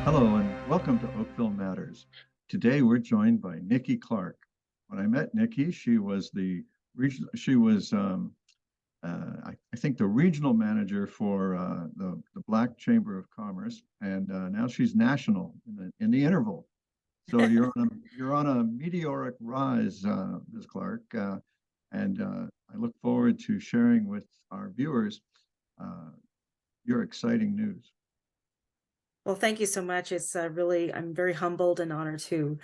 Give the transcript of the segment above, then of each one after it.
Hello and welcome to Oakville Matters. Today we're joined by Nikki Clark. When I met Nikki, she was the region. She was, I think, the regional manager for the Black Chamber of Commerce, and now she's national in the interval. So you're on a meteoric rise, Ms. Clark, and I look forward to sharing with our viewers uh, your exciting news. Well, thank you so much. I'm very humbled and honored to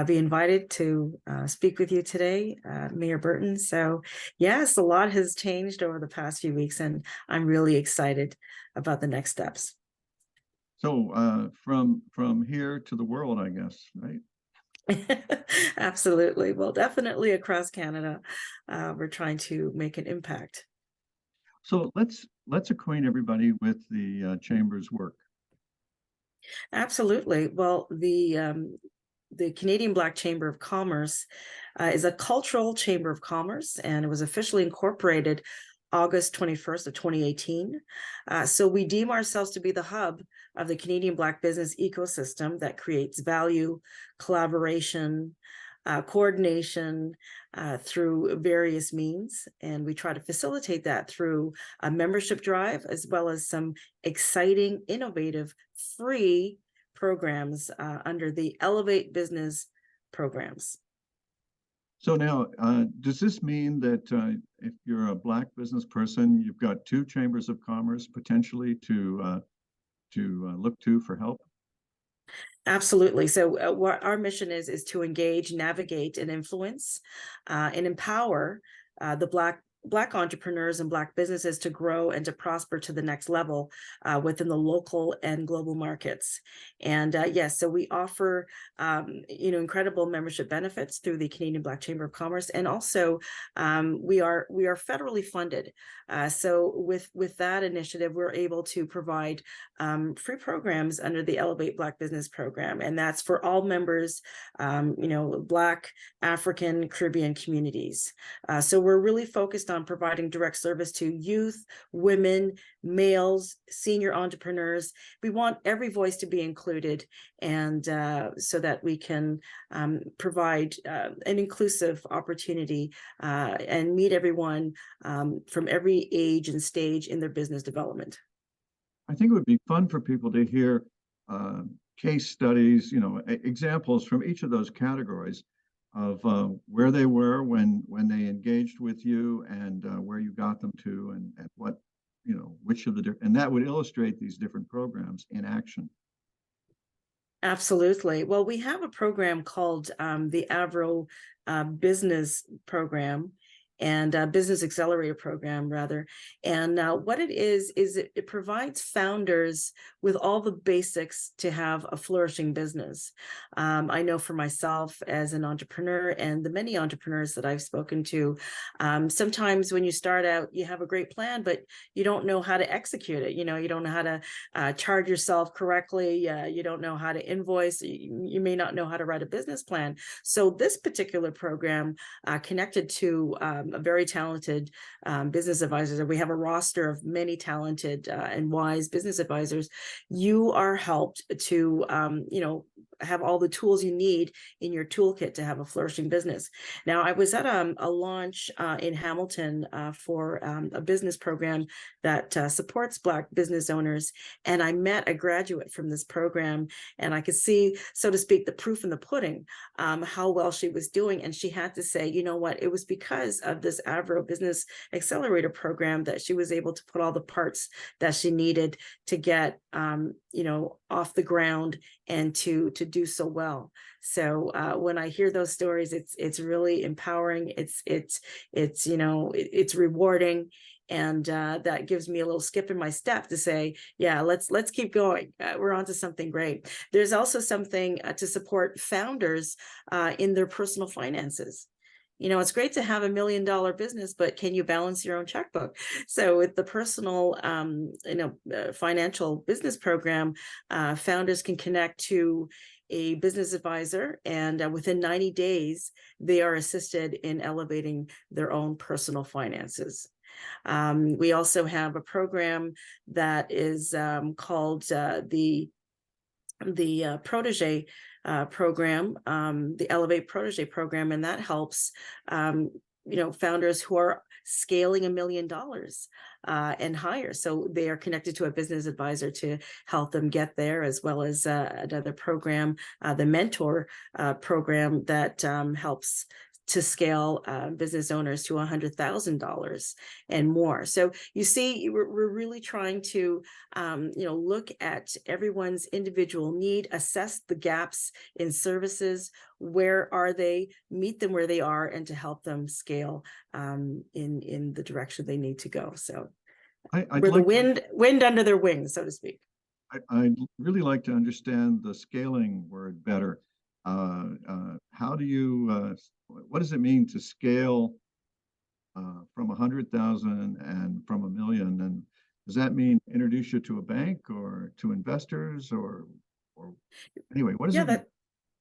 be invited to speak with you today, Mayor Burton. So, yes, a lot has changed over the past few weeks, and I'm really excited about the next steps. So from here to the world, I guess, right? Absolutely. Well, definitely across Canada, we're trying to make an impact. So let's acquaint everybody with the chamber's work. Absolutely. Well, the Canadian Black Chamber of Commerce is a cultural chamber of commerce, and it was officially incorporated August 21st of 2018. So we deem ourselves to be the hub of the Canadian Black business ecosystem that creates value, collaboration, coordination through various means. And we try to facilitate that through a membership drive, as well as some exciting, innovative, free programs under the Elevate Business programs. So now, does this mean that if you're a Black business person, you've got two chambers of commerce potentially to look to for help? Absolutely. So what our mission is to engage, navigate, and influence and empower the Black entrepreneurs and Black businesses to grow and to prosper to the next level within the local and global markets. And yes, so we offer incredible membership benefits through the Canadian Black Chamber of Commerce, and also we are federally funded. So with that initiative, we're able to provide free programs under the Elevate Black Business program, and that's for all members, Black, African, Caribbean communities. So we're really focused on providing direct service to youth, women, males, senior entrepreneurs. We want every voice to be included, and so that we can provide an inclusive opportunity and meet everyone from every age and stage in their business development. I think it would be fun for people to hear case studies, examples from each of those categories of where they were when they engaged with you, and where you got them to, and what, which of the different, and that would illustrate these different programs in action. Absolutely. Well, we have a program called the Avro Business Program, and Business Accelerator Program, rather. And what it is it provides founders with all the basics to have a flourishing business. I know for myself as an entrepreneur, and the many entrepreneurs that I've spoken to, sometimes when you start out, you have a great plan, but you don't know how to execute it. You don't know how to charge yourself correctly. You don't know how to invoice. You may not know how to write a business plan. So this particular program connected to a very talented business advisors, and we have a roster of many talented and wise business advisors. You are helped to, have all the tools you need in your toolkit to have a flourishing business. Now, I was at a launch in Hamilton for a business program that supports Black business owners, and I met a graduate from this program, and I could see, so to speak, the proof in the pudding, how well she was doing. And she had to say, you know what, it was because of this Avro Business Accelerator program that she was able to put all the parts that she needed to get, off the ground and to do so well. So when I hear those stories, it's really empowering. It's rewarding. And that gives me a little skip in my step to say, yeah, let's keep going. We're on to something great. There's also something to support founders in their personal finances. It's great to have $1 million business, but can you balance your own checkbook? So with the personal, financial business program, founders can connect to a business advisor, and within 90 days, they are assisted in elevating their own personal finances. We also have a program that is called the protege program, the Elevate Protege program, and that helps founders who are scaling $1 million and higher. So they are connected to a business advisor to help them get there, as well as another program, the Mentor program, that helps to scale business owners to $100,000 and more. So you see, we're really trying to look at everyone's individual need, assess the gaps in services, where are they, meet them where they are, and to help them scale in the direction they need to go. So we're the wind under their wings, so to speak. I'd really like to understand the scaling word better. How do you, what does it mean to scale from 100,000 and from 1 million? And does that mean introduce you to a bank or to investors, or anyway, what does it mean?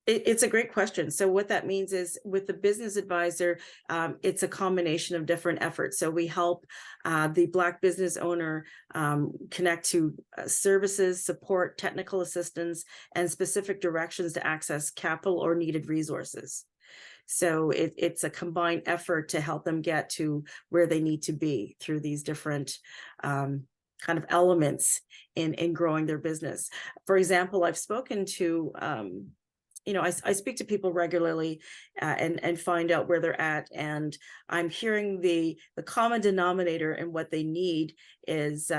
It's a great question. So what that means is, with the business advisor, it's a combination of different efforts. So we help the Black business owner connect to services, support, technical assistance, and specific directions to access capital or needed resources. So it's a combined effort to help them get to where they need to be through these different kind of elements in growing their business. For example, I've spoken to I speak to people regularly and find out where they're at, and I'm hearing the common denominator in what they need is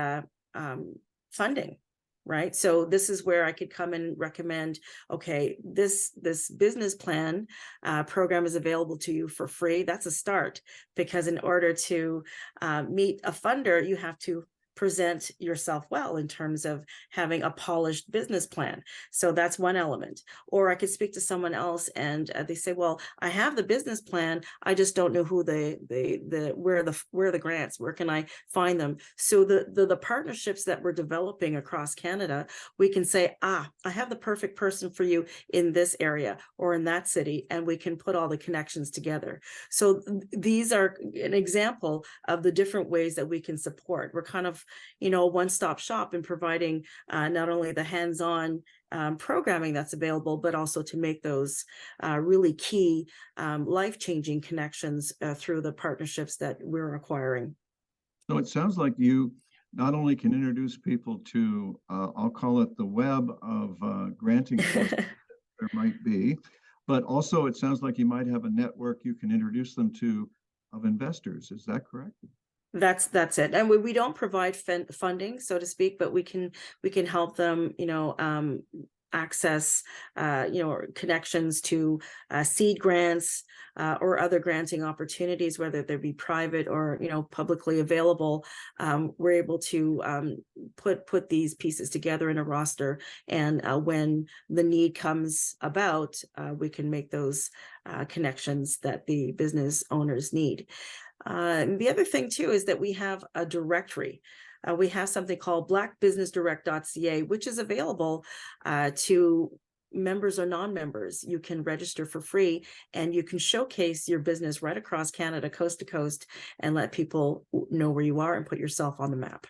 funding, right? So this is where I could come and recommend, okay, this business plan program is available to you for free. That's a start, because in order to meet a funder, you have to present yourself well in terms of having a polished business plan. So that's one element. Or I could speak to someone else and they say, well, I have the business plan, I just don't know who where the grants, where can I find them? So the partnerships that we're developing across Canada, we can say, I have the perfect person for you in this area or in that city, and we can put all the connections together. So these are an example of the different ways that we can support. We're kind of one-stop shop in providing not only the hands-on programming that's available, but also to make those really key life-changing connections through the partnerships that we're acquiring. So it sounds like you not only can introduce people to, I'll call it the web of granting sources there might be, but also it sounds like you might have a network you can introduce them to of investors. Is that correct? That's it. And we don't provide funding, so to speak, but we can help them, access, connections to seed grants or other granting opportunities, whether they be private or, publicly available. We're able to put these pieces together in a roster, and when the need comes about, we can make those connections that the business owners need. The other thing too is that we have a directory. We have something called blackbusinessdirect.ca, which is available to members or non-members. You can register for free, and you can showcase your business right across Canada, coast to coast, and let people know where you are and put yourself on the map.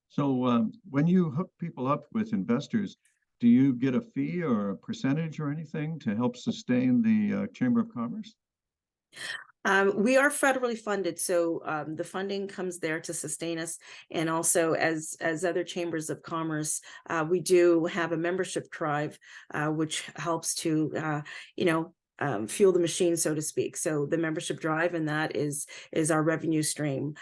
So when you hook people up with investors, do you get a fee or a percentage or anything to help sustain the Chamber of Commerce? We are federally funded, so the funding comes there to sustain us. And also, as other chambers of commerce, we do have a membership drive, which helps to, fuel the machine, so to speak. So the membership drive, and that is our revenue stream.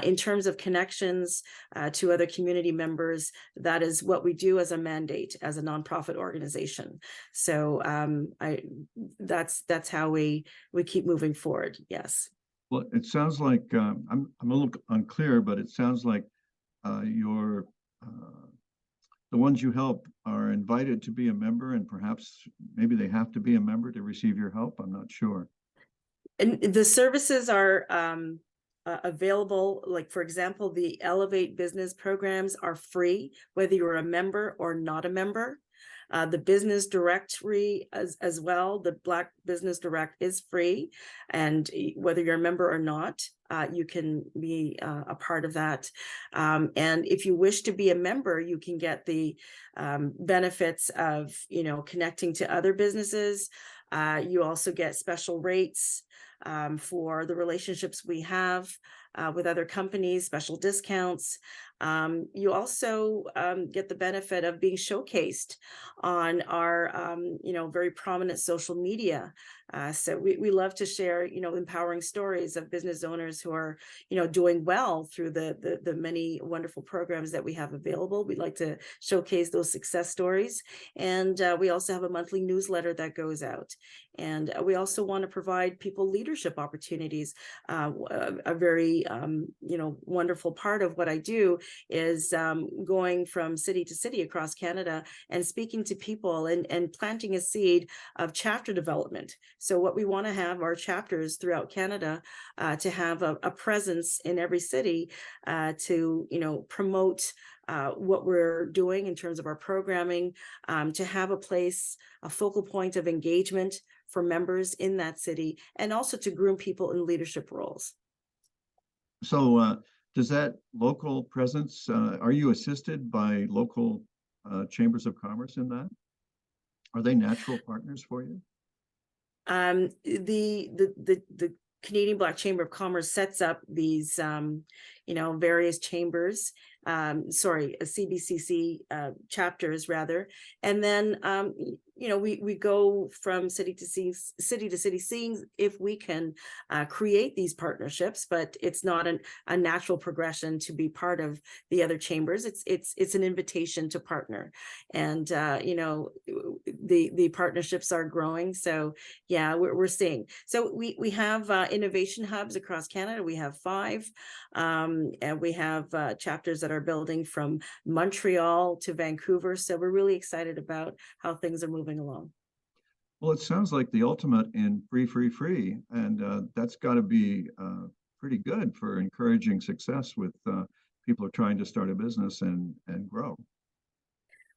In terms of connections to other community members, that is what we do as a mandate, as a nonprofit organization. So that's how we keep moving forward. Yes. Well, it sounds like I'm a little unclear, but it sounds like your the ones you help are invited to be a member, and perhaps maybe they have to be a member to receive your help. I'm not sure. And the services are available. Like, for example, the Elevate Business programs are free, whether you're a member or not a member. The business directory as well, the Black Business Direct is free. And whether you're a member or not, you can be a part of that. And if you wish to be a member, you can get the benefits of, connecting to other businesses. You also get special rates for the relationships we have with other companies, special discounts. You also get the benefit of being showcased on our, very prominent social media. So we love to share, empowering stories of business owners who are, doing well through the many wonderful programs that we have available. We'd like to showcase those success stories. And we also have a monthly newsletter that goes out. And we also want to provide people leadership opportunities. A very, wonderful part of what I do is going from city to city across Canada and speaking to people and planting a seed of chapter development. So what we want to have are chapters throughout Canada to have a presence in every city to, promote what we're doing in terms of our programming, to have a place, a focal point of engagement for members in that city, and also to groom people in leadership roles. So does that local presence, are you assisted by local chambers of commerce in that? Are they natural partners for you? The Canadian Black Chamber of Commerce sets up these, various chambers, CBCC chapters rather. And then, we go from city to city, seeing if we can create these partnerships, but it's not a natural progression to be part of the other chambers. It's an invitation to partner. And, the partnerships are growing. So yeah, we're seeing. So we have innovation hubs across Canada. We have 5, and we have chapters that are building from Montreal to Vancouver. So we're really excited about how things are moving along. Well, it sounds like the ultimate in free, and that's got to be pretty good for encouraging success with people who are trying to start a business and grow.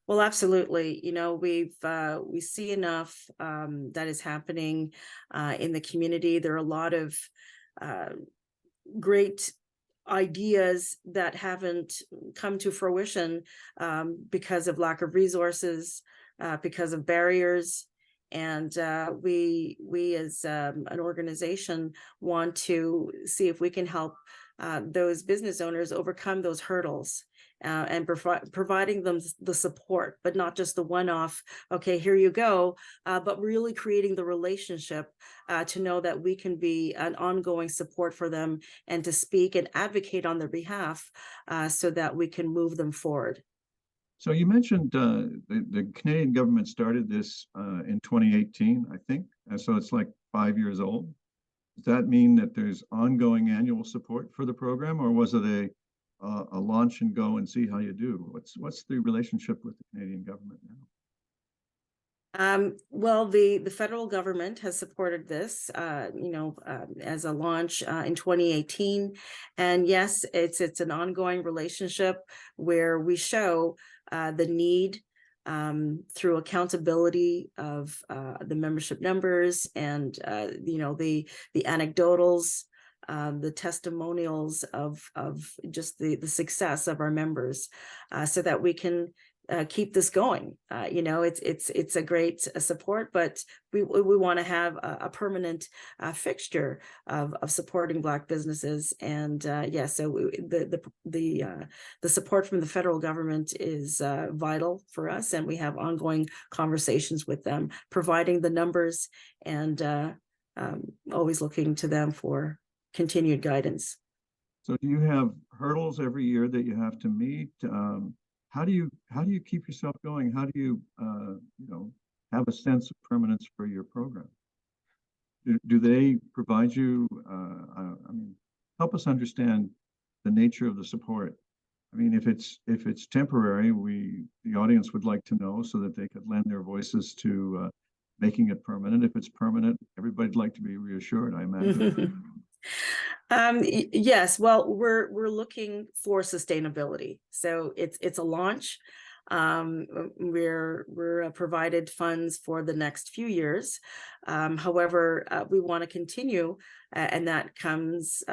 Well, absolutely. We see enough that is happening in the community. There are a lot of great ideas that haven't come to fruition because of lack of resources, because of barriers. And we as an organization want to see if we can help those business owners overcome those hurdles. And providing them the support, but not just the one-off, okay, here you go, but really creating the relationship to know that we can be an ongoing support for them and to speak and advocate on their behalf so that we can move them forward. So you mentioned the Canadian government started this in 2018, I think, and so it's like 5 years old. Does that mean that there's ongoing annual support for the program, or was it a launch and go and see how you do? What's the relationship with the Canadian government now? Well, the federal government has supported this, as a launch in 2018, and yes, it's an ongoing relationship where we show the need through accountability of the membership numbers and the anecdotals. The testimonials of just the success of our members, so that we can keep this going. It's a great support, but we want to have a permanent fixture of supporting Black businesses. And so the support from the federal government is vital for us, and we have ongoing conversations with them, providing the numbers and always looking to them for continued guidance. So do you have hurdles every year that you have to meet? How do you keep yourself going? How do you have a sense of permanence for your program? Do they provide you? Help us understand the nature of the support. I mean, if it's temporary, the audience would like to know so that they could lend their voices to making it permanent. If it's permanent, everybody'd like to be reassured, I imagine. Yes, well, we're looking for sustainability. So it's a launch. We're provided funds for the next few years. However, we want to continue, and that comes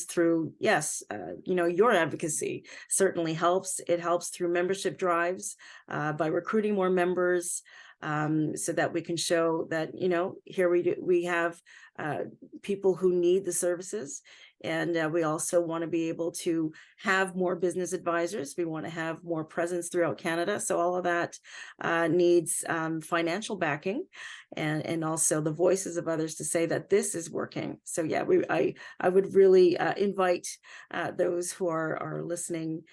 through, yes, your advocacy certainly helps. It helps through membership drives, by recruiting more members, so that we can show that, here we have people who need the services. And we also want to be able to have more business advisors. We want to have more presence throughout Canada. So all of that needs financial backing, and also the voices of others to say that this is working. So yeah, I would really invite those who are listening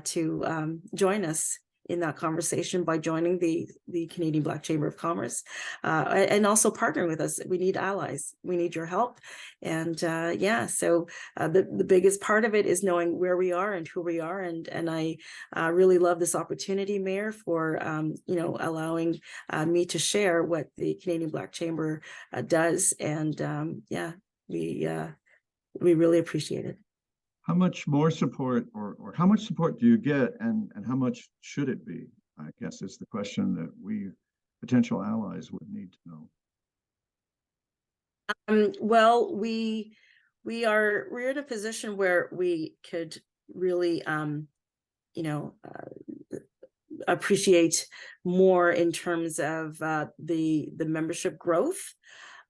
to join us in that conversation by joining the Canadian Black Chamber of Commerce, and also partnering with us. We need allies. We need your help. And yeah, so the biggest part of it is knowing where we are and who we are. And I really love this opportunity, Mayor, for allowing me to share what the Canadian Black Chamber does. And yeah, we really appreciate it. How much more support, or how much support do you get, and how much should it be? I guess is the question that we potential allies would need to know. Well, we're in a position where we could really appreciate more in terms of the membership growth.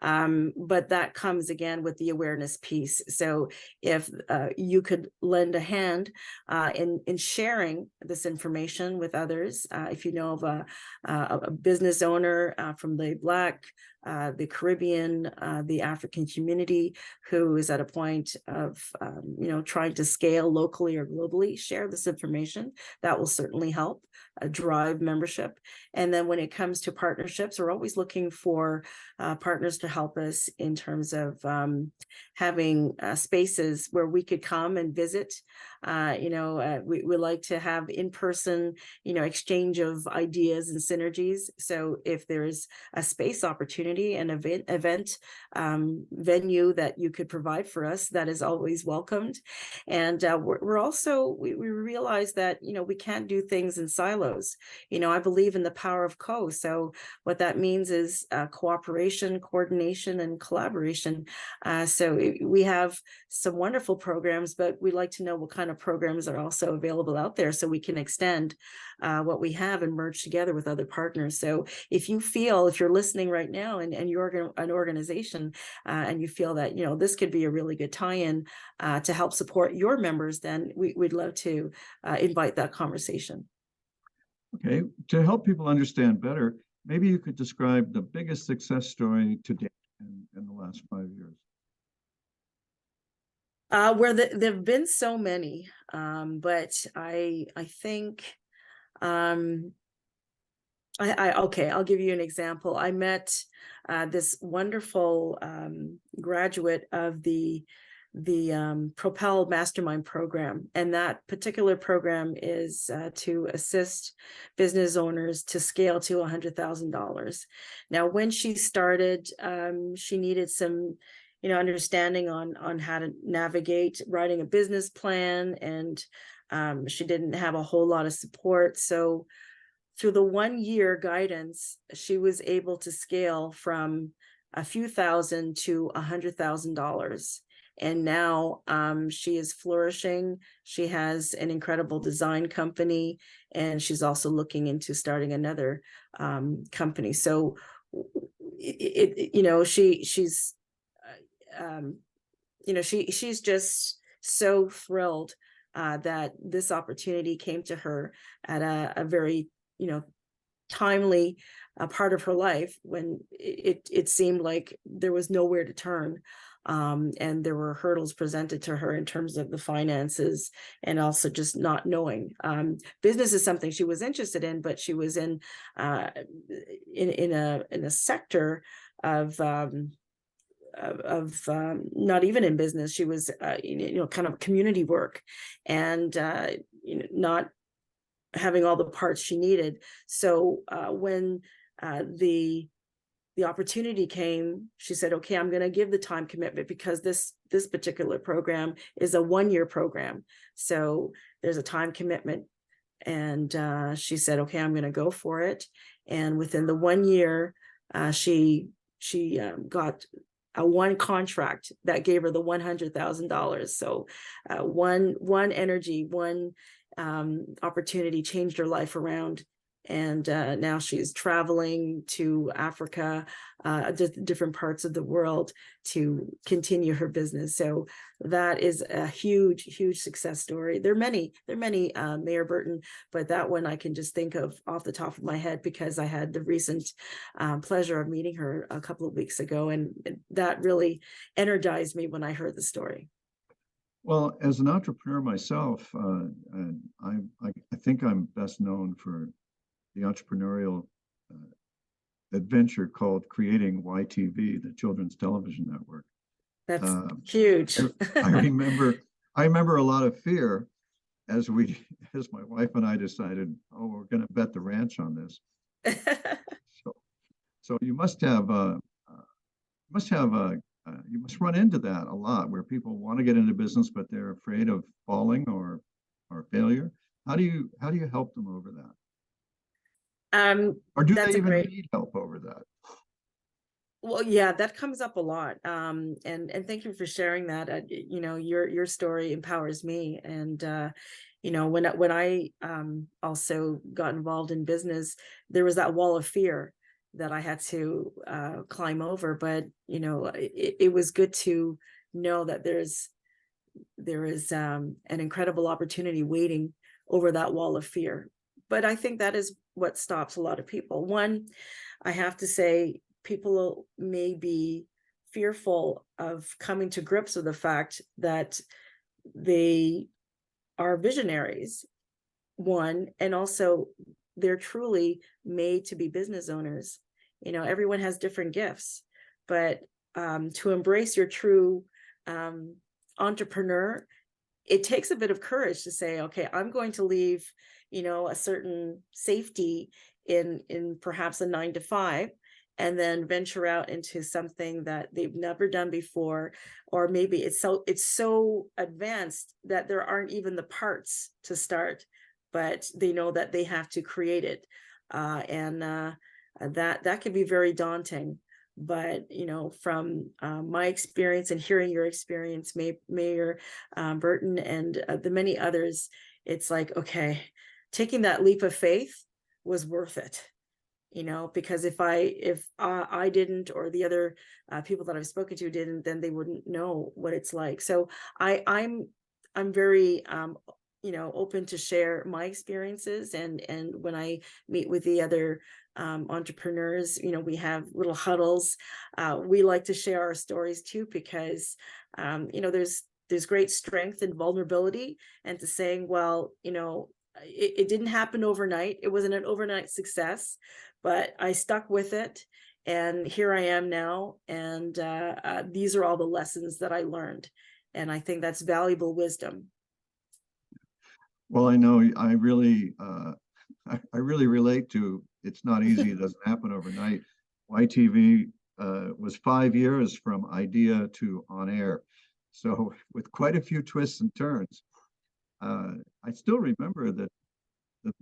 But that comes again with the awareness piece. So if you could lend a hand in sharing this information with others, if you know of a business owner from the Black, the Caribbean, the African community who is at a point of trying to scale locally or globally, share this information. That will certainly help drive membership. And then when it comes to partnerships, we're always looking for partners to help us in terms of having spaces where we could come and visit. We like to have in-person, exchange of ideas and synergies. So if there's a space opportunity, an event venue that you could provide for us, that is always welcomed. And we're also, we realize that, we can't do things in silos. I believe in the power of co. So what that means is cooperation, coordination, and collaboration. So we have some wonderful programs, but we'd like to know what kind of programs are also available out there so we can extend what we have and merge together with other partners. So if you're listening right now and you're an organization and you feel that, this could be a really good tie-in to help support your members, then we'd love to invite that conversation. Okay, to help people understand better, maybe you could describe the biggest success story to date in the last 5 years. Where there've been so many, but I think okay, I'll give you an example. I met this wonderful graduate of the Propel Mastermind program, and that particular program is to assist business owners to scale to $100,000. Now, when she started, she needed some understanding on how to navigate writing a business plan, and she didn't have a whole lot of support. So through the 1 year guidance, she was able to scale from a few thousand to $100,000. And now she is flourishing. She has an incredible design company, and she's also looking into starting another company. So she's just so thrilled that this opportunity came to her at a very timely part of her life when it seemed like there was nowhere to turn. And there were hurdles presented to her in terms of the finances, and also just not knowing. Business is something she was interested in, but she was in a sector of not even in business. She was kind of community work, and not having all the parts she needed. So when the the opportunity came, she said, okay, I'm going to give the time commitment because this particular program is a 1-year program. So there's a time commitment. And she said, okay, I'm going to go for it. And within the 1 year, she got a one contract that gave her the $100,000. So one energy, one opportunity changed her life around. And now she's traveling to Africa, different parts of the world to continue her business. So that is a huge, huge success story. There are many, Mayor Burton, but that one I can just think of off the top of my head because I had the recent pleasure of meeting her a couple of weeks ago, and that really energized me when I heard the story. Well, as an entrepreneur myself, I think I'm best known for the entrepreneurial adventure called creating YTV, the Children's Television Network. That's huge. I remember a lot of fear as my wife and I decided, oh, we're going to bet the ranch on this. So you must run into that a lot, where people want to get into business but they're afraid of falling or failure. How do you help them over that? Or do they even need help over that? Well, yeah, that comes up a lot. And thank you for sharing that. You know, your story empowers me. And you know, when I also got involved in business, there was that wall of fear that I had to climb over. But you know, it was good to know that there is an incredible opportunity waiting over that wall of fear. But I think that is what stops a lot of people. One, I have to say, people may be fearful of coming to grips with the fact that they are visionaries, one, and also they're truly made to be business owners. You know, everyone has different gifts, but to embrace your true entrepreneur, it takes a bit of courage to say, okay, I'm going to leave, you know, a certain safety in perhaps a 9 to 5, and then venture out into something that they've never done before, or maybe it's so advanced that there aren't even the parts to start, but they know that they have to create it, and that can be very daunting. But you know, from my experience and hearing your experience, Mayor Burton, and the many others, it's like, okay, taking that leap of faith was worth it. You know, because if I didn't, or the other people that I've spoken to didn't, then they wouldn't know what it's like. So I'm very you know, open to share my experiences, and when I meet with the other entrepreneurs, you know, we have little huddles. We like to share our stories too, because you know, there's great strength in vulnerability, and to saying, well, you know, it didn't happen overnight. It wasn't an overnight success, but I stuck with it, and here I am now. And these are all the lessons that I learned, and I think that's valuable wisdom. Well, I know I really relate to, it's not easy. It doesn't happen overnight. YTV was 5 years from idea to on air. So with quite a few twists and turns. I still remember that the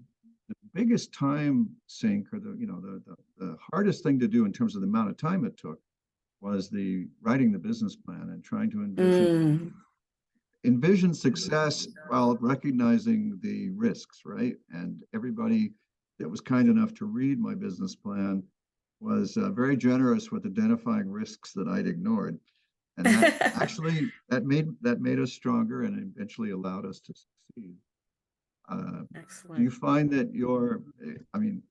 biggest time sink, or the hardest thing to do in terms of the amount of time it took, was the writing the business plan and trying to envision success while recognizing the risks, right? And everybody that was kind enough to read my business plan was very generous with identifying risks that I'd ignored. And that actually that made us stronger and eventually allowed us to succeed. Excellent. Do you find that I mean,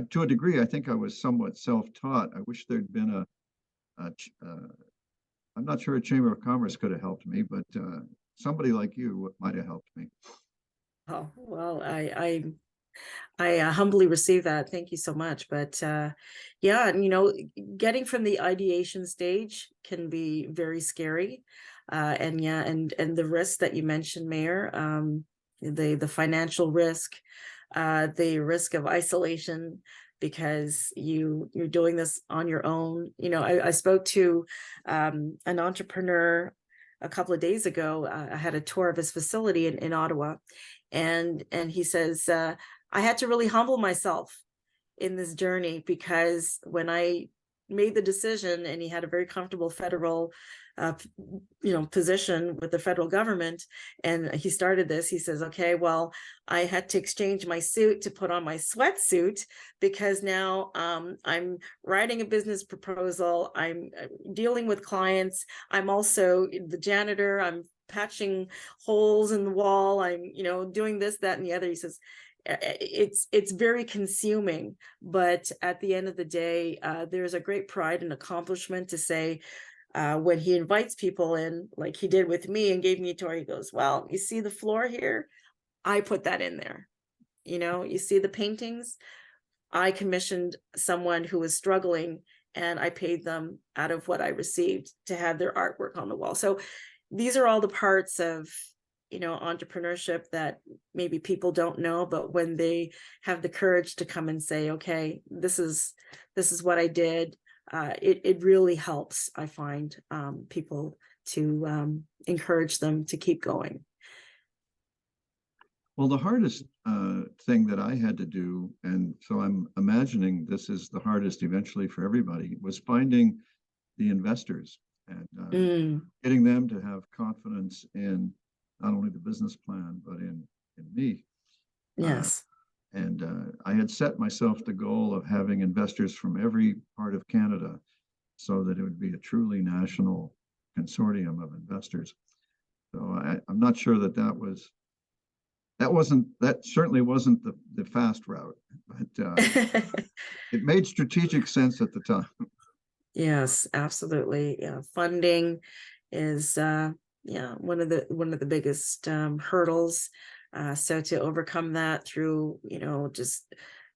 to a degree, I think I was somewhat self-taught. I wish there'd been I'm not sure a Chamber of Commerce could have helped me, but somebody like you might have helped me. Oh, well, I humbly receive that. Thank you so much. But yeah, you know, getting from the ideation stage can be very scary. And yeah, and the risks that you mentioned, Mayor, the financial risk, the risk of isolation, because you're doing this on your own. I spoke to an entrepreneur a couple of days ago. I had a tour of his facility in Ottawa, and he says, I had to really humble myself in this journey, because when I made the decision, and he had a very comfortable federal position with the federal government, and he started this, he says, okay, well, I had to exchange my suit to put on my sweatsuit, because now I'm writing a business proposal, I'm dealing with clients, I'm also the janitor, I'm patching holes in the wall, I'm doing this, that, and the other. He says it's very consuming, but at the end of the day, there's a great pride and accomplishment to say, when he invites people in, like he did with me and gave me a tour, he goes, well, you see the floor here, I put that in there. You see the paintings, I commissioned someone who was struggling, and I paid them out of what I received to have their artwork on the wall. So these are all the parts of entrepreneurship that maybe people don't know, but when they have the courage to come and say, okay, this is what I did, it really helps, I find, people, to encourage them to keep going. Well, the hardest thing that I had to do, and so I'm imagining this is the hardest eventually for everybody, was finding the investors and getting them to have confidence in not only the business plan, but in me. Yes. I had set myself the goal of having investors from every part of Canada, so that it would be a truly national consortium of investors. So I'm not sure that certainly wasn't the fast route, but it made strategic sense at the time. Yes, absolutely. Yeah, funding is one of the biggest hurdles. So to overcome that through just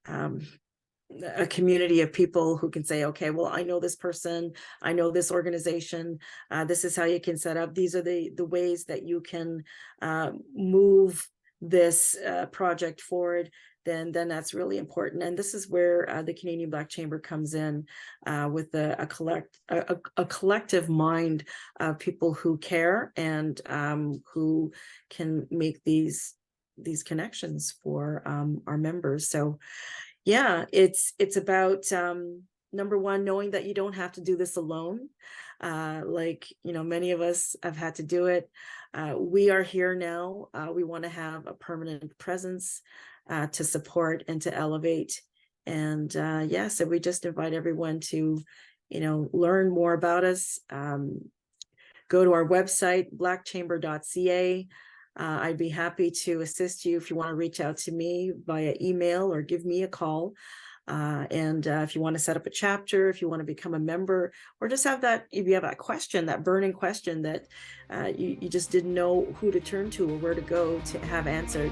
a community of people who can say, okay, well, I know this person, I know this organization, this is how you can set up, these are the ways that you can move this project forward, then that's really important. And this is where the Canadian Black Chamber comes in, with a collective mind of people who care and who can make these connections for our members. So yeah, it's about number one, knowing that you don't have to do this alone. Like many of us have had to do it. We are here now. We want to have a permanent presence to support and to elevate. And so we just invite everyone to learn more about us. Go to our website, blackchamber.ca. I'd be happy to assist you if you want to reach out to me via email or give me a call. And if you want to set up a chapter, if you want to become a member, or just have if you have that question, that burning question that you just didn't know who to turn to or where to go to have answered,